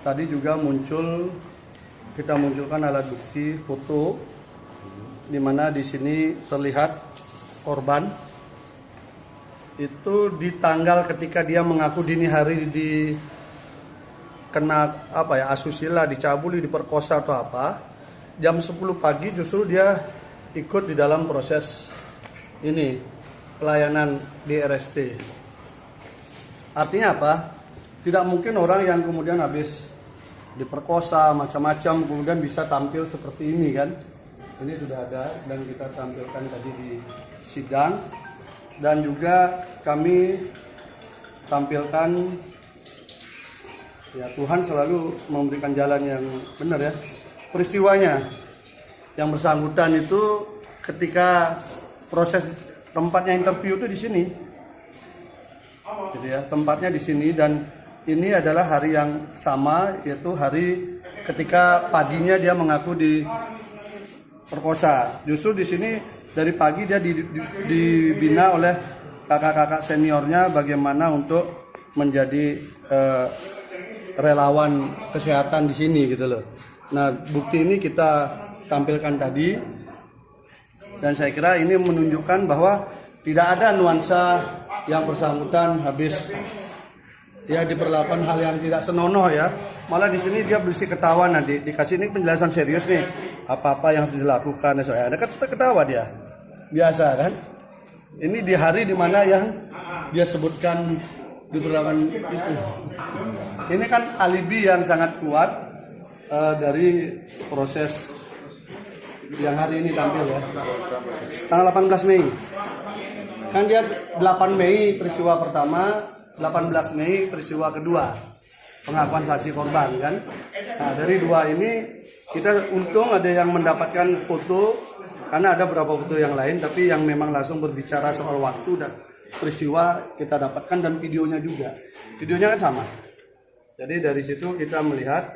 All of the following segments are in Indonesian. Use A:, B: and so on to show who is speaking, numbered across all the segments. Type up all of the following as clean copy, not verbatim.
A: Tadi juga kita munculkan alat bukti foto, di mana di sini terlihat korban itu di tanggal ketika dia mengaku dini hari kena asusila, dicabuli, diperkosa atau apa, jam 10 pagi justru dia ikut di dalam proses ini pelayanan di RST. Artinya apa? Tidak mungkin orang yang kemudian habis diperkosa macam-macam kemudian bisa tampil seperti ini kan. Ini sudah ada dan kita tampilkan tadi di sidang, dan juga kami tampilkan ya, Tuhan selalu memberikan jalan yang benar ya. Peristiwanya yang bersangkutan itu ketika proses tempatnya interview itu di sini. Gitu ya, tempatnya di sini, dan ini adalah hari yang sama, yaitu hari ketika paginya dia mengaku diperkosa. Justru di sini dari pagi dia dibina oleh kakak-kakak seniornya bagaimana untuk menjadi relawan kesehatan di sini gitu loh. Nah, bukti ini kita tampilkan tadi, dan saya kira ini menunjukkan bahwa tidak ada nuansa yang bersangkutan habis ya diperlakukan hal yang tidak senonoh ya. Malah di sini dia bersih ketawa, nanti dikasih ini penjelasan serius nih, apa-apa yang harus dilakukan. Ada ketawa dia, biasa kan. Ini di hari dimana yang dia sebutkan diperlakukan itu. Ini kan alibi yang sangat kuat dari proses yang hari ini tampil ya. Tanggal 18 Mei. Kan dia 8 Mei peristiwa pertama, 18 Mei peristiwa kedua, pengakuan saksi korban kan. Nah, dari dua ini kita untung ada yang mendapatkan foto, karena ada beberapa foto yang lain tapi yang memang langsung berbicara soal waktu dan peristiwa kita dapatkan, dan videonya juga. Videonya kan sama. Jadi dari situ kita melihat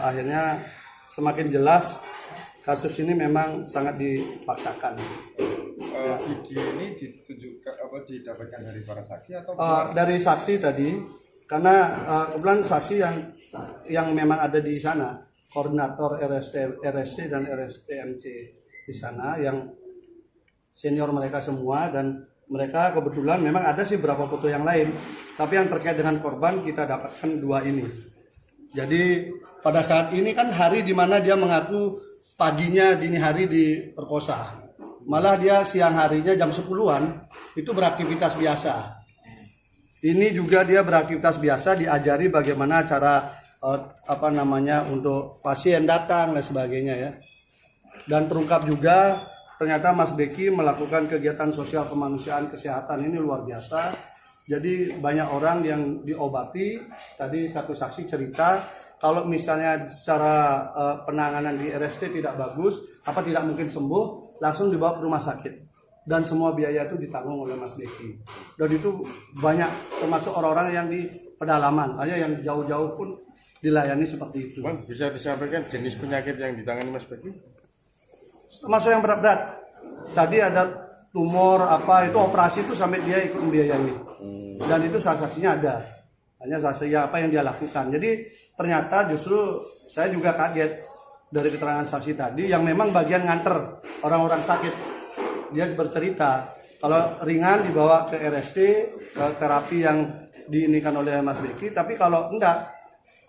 A: akhirnya semakin jelas kasus ini memang sangat dipaksakan.
B: Video ini ditunjukkan didapatkan dari para saksi atau
A: dari saksi tadi, karena kebetulan saksi yang memang ada di sana, koordinator RSC dan RSTMC di sana, yang senior mereka semua, dan mereka kebetulan memang ada sih beberapa foto yang lain, tapi yang terkait dengan korban kita dapatkan dua ini. Jadi pada saat ini kan hari di mana dia mengaku paginya dini hari diperkosa. Malah dia siang harinya jam 10-an itu beraktivitas biasa. Ini juga dia beraktivitas biasa, diajari bagaimana cara untuk pasien datang dan sebagainya ya. Dan terungkap juga ternyata Mas Beki melakukan kegiatan sosial kemanusiaan kesehatan ini luar biasa. Jadi banyak orang yang diobati. Tadi satu saksi cerita kalau misalnya secara penanganan di RST tidak bagus, tidak mungkin sembuh, langsung dibawa ke rumah sakit, dan semua biaya itu ditanggung oleh Mas Beki. Dan itu banyak, termasuk orang-orang yang di pedalaman, hanya yang jauh-jauh pun dilayani seperti itu.
B: Bang, bisa disampaikan jenis penyakit yang ditangani Mas Beki?
A: Termasuk yang berat-berat. Tadi ada tumor itu operasi itu sampai dia ikut membiayai. Dan itu saksinya ada. Hanya saksinya apa yang dia lakukan. Jadi ternyata justru saya juga kaget dari keterangan saksi tadi, yang memang bagian nganter orang-orang sakit. Dia bercerita kalau ringan dibawa ke RST, ke terapi yang diinikan oleh Mas Beki, tapi kalau enggak,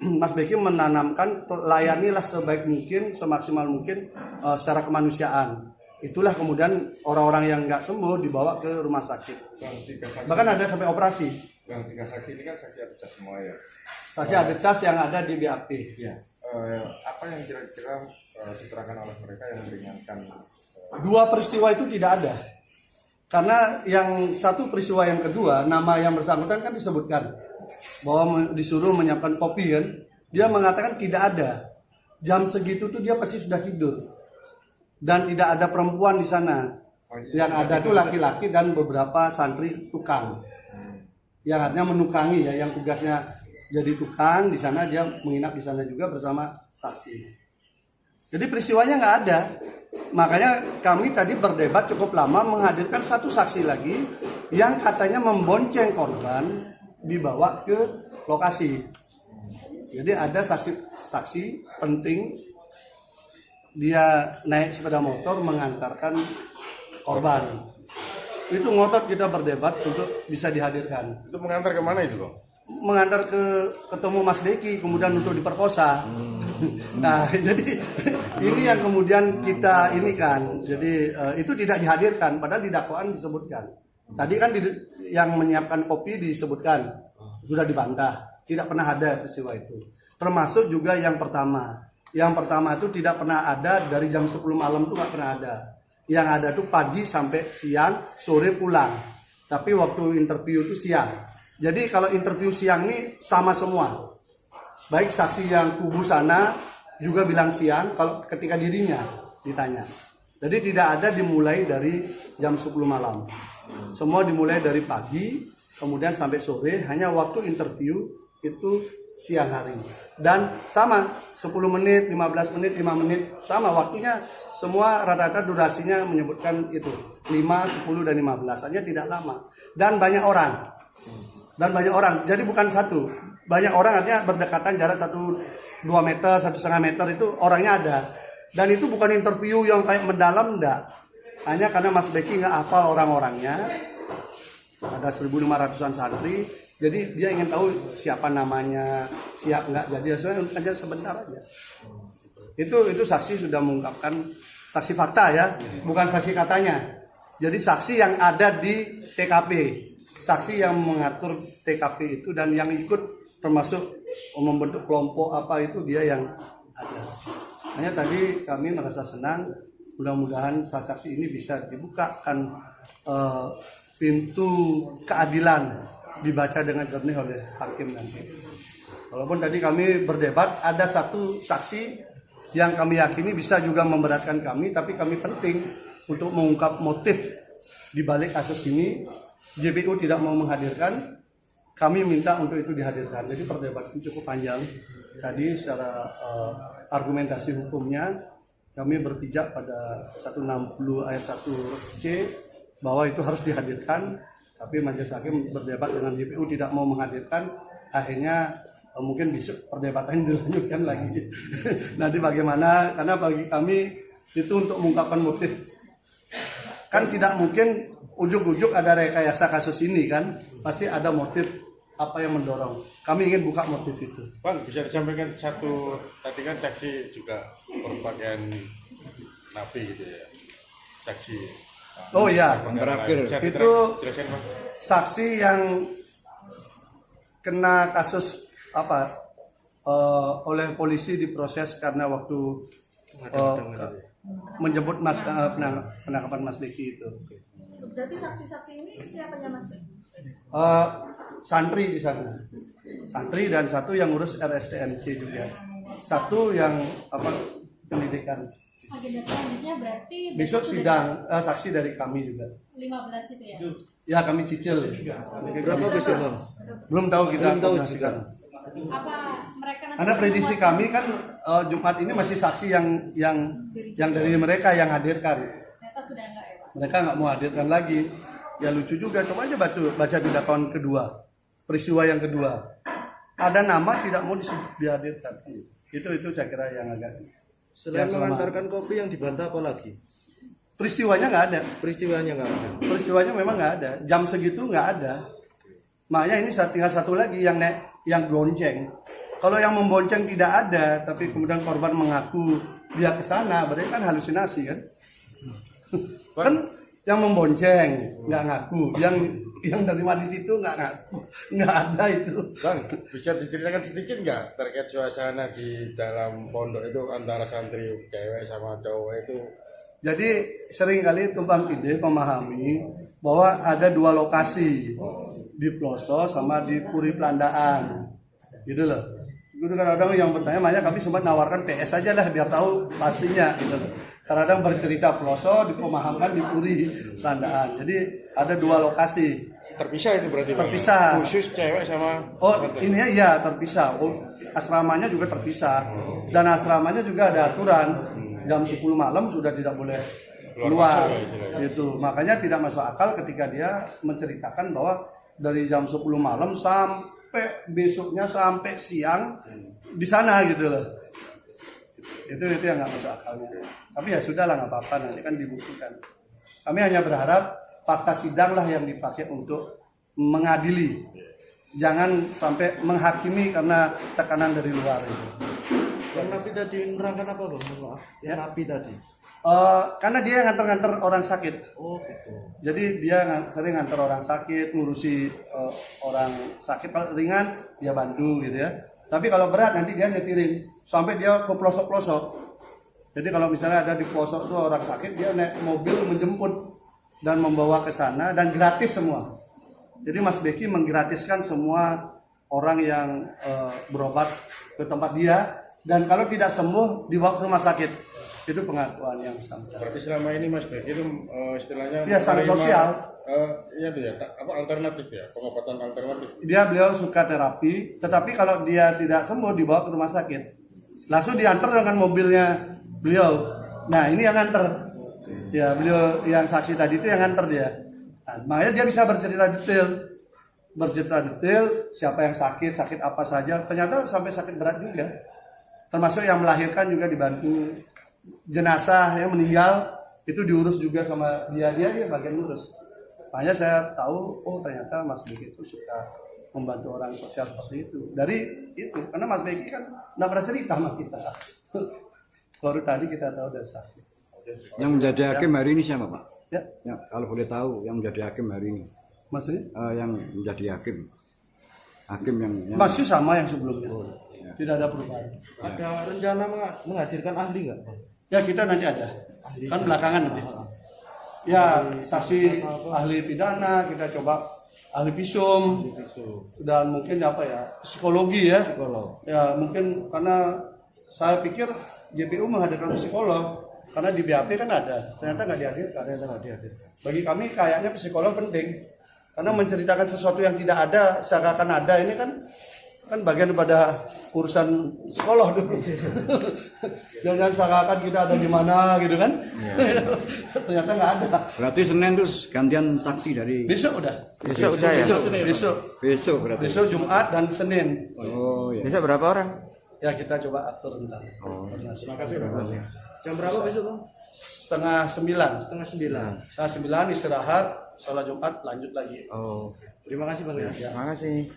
A: Mas Beki menanamkan layanilah sebaik mungkin, semaksimal mungkin secara kemanusiaan. Itulah kemudian orang-orang yang enggak sembuh dibawa ke rumah sakit. Bahkan ada sampai operasi.
B: Yang 3 saksi ini kan saksi ada cas semua ya.
A: Saksi ada cas yang ada di BAP.
B: Iya. Apa yang kira-kira diterangkan oleh mereka yang meringankan?
A: Dua peristiwa itu tidak ada. Karena yang satu peristiwa yang kedua, nama yang bersangkutan kan disebutkan bahwa disuruh menyiapkan kopi kan. Dia mengatakan tidak ada. Jam segitu tuh dia pasti sudah tidur. Dan tidak ada perempuan di sana. Yang ada tuh laki-laki dan beberapa santri tukang. Yang artinya menukangi ya, yang tugasnya jadi tukang di sana, dia menginap di sana juga bersama saksi. Jadi peristiwanya nggak ada. Makanya kami tadi berdebat cukup lama menghadirkan satu saksi lagi yang katanya membonceng korban dibawa ke lokasi. Jadi ada saksi penting, dia naik sepeda motor mengantarkan korban. Itu ngotot kita berdebat untuk bisa dihadirkan.
B: Itu mengantar kemana itu Bang?
A: Mengantar ketemu Mas Beki, kemudian untuk diperkosa. Nah, jadi ini yang kemudian kita ini kan, jadi itu tidak dihadirkan, padahal di dakwaan disebutkan. Tadi kan yang menyiapkan kopi disebutkan, sudah dibantah, tidak pernah ada peristiwa itu. Termasuk juga yang pertama. Yang pertama itu tidak pernah ada, dari jam 10 malam itu nggak pernah ada. Yang ada tuh pagi sampai siang, sore pulang. Tapi waktu interview itu siang. Jadi kalau interview siang ini sama semua. Baik saksi yang kubu sana juga bilang siang kalau ketika dirinya ditanya. Jadi tidak ada dimulai dari jam 10 malam. Semua dimulai dari pagi, kemudian sampai sore, hanya waktu interview itu siang hari. Dan sama 10 menit, 15 menit, 5 menit, sama waktunya semua rata-rata durasinya menyebutkan itu 5, 10 dan 15, hanya tidak lama. Dan banyak orang. Jadi bukan satu, banyak orang, artinya berdekatan jarak 1-2 meter, 1,5 meter itu orangnya ada. Dan itu bukan interview yang kayak mendalam, enggak. Hanya karena Mas Beki nggak hafal orang-orangnya, ada 1.500-an santri, jadi dia ingin tahu siapa namanya, siap nggak, jadi aja sebentar aja. Itu saksi sudah mengungkapkan, saksi fakta ya, bukan saksi katanya. Jadi saksi yang ada di TKP, saksi yang mengatur TKP itu dan yang ikut termasuk membentuk kelompok apa itu dia yang ada. Hanya tadi kami merasa senang, mudah-mudahan saksi ini bisa dibukakan pintu keadilan dibaca dengan jernih oleh hakim nanti. Walaupun tadi kami berdebat, ada satu saksi yang kami yakini bisa juga memberatkan kami, tapi kami penting untuk mengungkap motif di balik kasus ini. JPU tidak mau menghadirkan, kami minta untuk itu dihadirkan. Jadi perdebatan cukup panjang. Tadi secara argumentasi hukumnya kami berpijak pada 160 ayat 1C bahwa itu harus dihadirkan, tapi majelis hakim berdebat dengan JPU tidak mau menghadirkan. Akhirnya mungkin besok perdebatan dilanjutkan lagi. Nanti bagaimana, karena bagi kami itu untuk mengungkapkan motif. Kan tidak mungkin ujuk-ujuk ada rekayasa kasus ini kan, pasti ada motif apa yang mendorong. Kami ingin buka motif itu.
B: Bang, bisa disampaikan satu, tadi kan saksi juga berpakaian napi gitu ya, saksi.
A: Oh ya,
B: Terakhir
A: itu saksi yang kena kasus apa oleh polisi diproses karena waktu menjemput penangkapan Mas Beki itu.
C: Berarti saksi-saksi ini siapanya Mas Beki?
A: Santri di sana, santri dan satu yang ngurus RSTMC juga, satu yang pendidikan.
C: Agenda selanjutnya berarti
A: Besok sidang saksi dari kami juga.
C: 15 itu ya?
A: Ya kami cicil.
D: Berapa besok Bang?
A: Belum tahu kita
D: Belum tahu
A: koordinasikan.
C: Apa mereka nanti
A: Karena prediksi kami kan Jumat ini masih saksi yang dari mereka yang hadirkan.
C: ternyata sudah enggak ya Pak?
A: Mereka nggak mau hadirkan lagi. Ya lucu juga. Coba aja baca di dakwaan kedua, peristiwa yang kedua. Ada nama tidak mau dihadirkan. Itu saya kira yang agak.
D: Selain
A: yang
D: mengantarkan kopi yang dibantah apa lagi?
A: Peristiwanya nggak ada.
D: Peristiwanya nggak ada.
A: Peristiwanya memang nggak ada. Jam segitu nggak ada. Makanya ini tinggal satu lagi yang gonceng. Kalau yang membonceng tidak ada, tapi kemudian korban mengaku dia ke sana, berarti kan halusinasi kan? Kan yang membonceng nggak ngaku, yang terima di situ nggak ngaku, nggak ada itu.
B: Bang, bisa diceritakan sedikit nggak terkait suasana di dalam pondok itu antara santri cewek sama cowok itu?
A: Jadi seringkali tumpang tindih memahami bahwa ada dua lokasi, di Ploso sama di Puri Pelandaan, gitu loh. Itu kadang-kadang yang bertanya, makanya kami sempat nawarkan PS aja lah biar tahu pastinya, gitu loh. Kadang-kadang bercerita Ploso, dipemahamkan di Puri Pelandaan. Jadi ada dua lokasi.
B: Terpisah itu berarti?
A: Terpisah.
B: Bang? Khusus cewek sama?
A: Oh ini ya terpisah. Oh, asramanya juga terpisah. Dan asramanya juga ada aturan. Jam 10 malam sudah tidak boleh keluar. Gitu. Makanya tidak masuk akal ketika dia menceritakan bahwa dari jam 10 malam sampai besoknya sampai siang di sana gitu loh. Itu yang nggak masuk akalnya. Tapi ya sudahlah, nggak apa-apa, nanti kan dibuktikan. Kami hanya berharap fakta sidang lah yang dipakai untuk mengadili. Jangan sampai menghakimi karena tekanan dari luar itu.
D: Yang napi tadi nerangkan apa bang? Maaf.
A: Ya.
D: Napi tadi.
A: Karena dia nganter-nganter orang sakit.
D: Oh gitu.
A: Jadi dia sering nganter orang sakit, ngurusi orang sakit. Kalau ringan dia bantu gitu ya. Tapi kalau berat nanti dia nyetirin sampai dia ke pelosok-pelosok. Jadi kalau misalnya ada di pelosok tuh orang sakit, dia naik mobil menjemput dan membawa ke sana dan gratis semua. Jadi Mas Beki menggratiskan semua orang yang berobat ke tempat dia, dan kalau tidak sembuh dibawa ke rumah sakit. Itu pengakuan yang sama.
B: Berarti selama ini Mas Beki itu istilahnya
A: Iya, sangat
B: menerima,
A: sosial.
B: Iya tuh ya, apa alternatif ya, pengobatan alternatif.
A: Beliau suka terapi, tetapi kalau dia tidak sembuh dibawa ke rumah sakit. Langsung diantar dengan mobilnya beliau. Nah, ini yang antar. Ya, beliau yang saksi tadi itu yang antar dia. Nah, makanya dia bisa bercerita detail siapa yang sakit apa saja. Ternyata sampai sakit berat juga. Termasuk yang melahirkan juga dibantu. Jenazah yang meninggal itu diurus juga sama dia bagian urus. Makanya saya tahu, oh ternyata Mas Beki itu suka membantu orang sosial seperti itu. Dari itu, karena Mas Beki kan nggak pernah cerita sama kita. Baru tadi kita tahu dari saksi.
E: Yang menjadi hakim hari ini siapa Pak?
A: Ya,
E: Ya, kalau boleh tahu yang menjadi hakim hari ini,
A: maksudnya
E: yang menjadi hakim yang
A: masih sama yang sebelumnya. Tidak ada perubahan.
D: Ada rencana menghadirkan ahli nggak bang?
A: Ya kita nanti ada, kan belakangan nanti. Ya saksi ahli pidana kita coba, ahli visum dan mungkin apa ya, psikologi ya.
D: Psikolog.
A: Ya mungkin karena saya pikir JPU menghadirkan psikolog karena di BAP kan ada, ternyata nggak dihadirkan. Bagi kami kayaknya psikolog penting karena menceritakan sesuatu yang tidak ada seakan ada, ini kan bagian daripada urusan psikolog dulu. Jangan seakan kita ada di mana gitu kan. Ternyata nggak ada.
E: berarti Senin terus gantian saksi dari
A: Besok udah.
E: besok udah ya?
A: Besok
E: Berarti.
A: Besok Jumat dan Senin.
E: Oh ya.
F: Besok berapa orang?
A: Ya kita coba atur bentar.
B: Terima kasih Bang.
D: Jam berapa besok bang?
A: 8:30.
D: 8:30.
A: Setengah 9 istirahat, sholat Jumat lanjut lagi.
F: Oh,
D: Terima kasih bang ya.
F: terima kasih.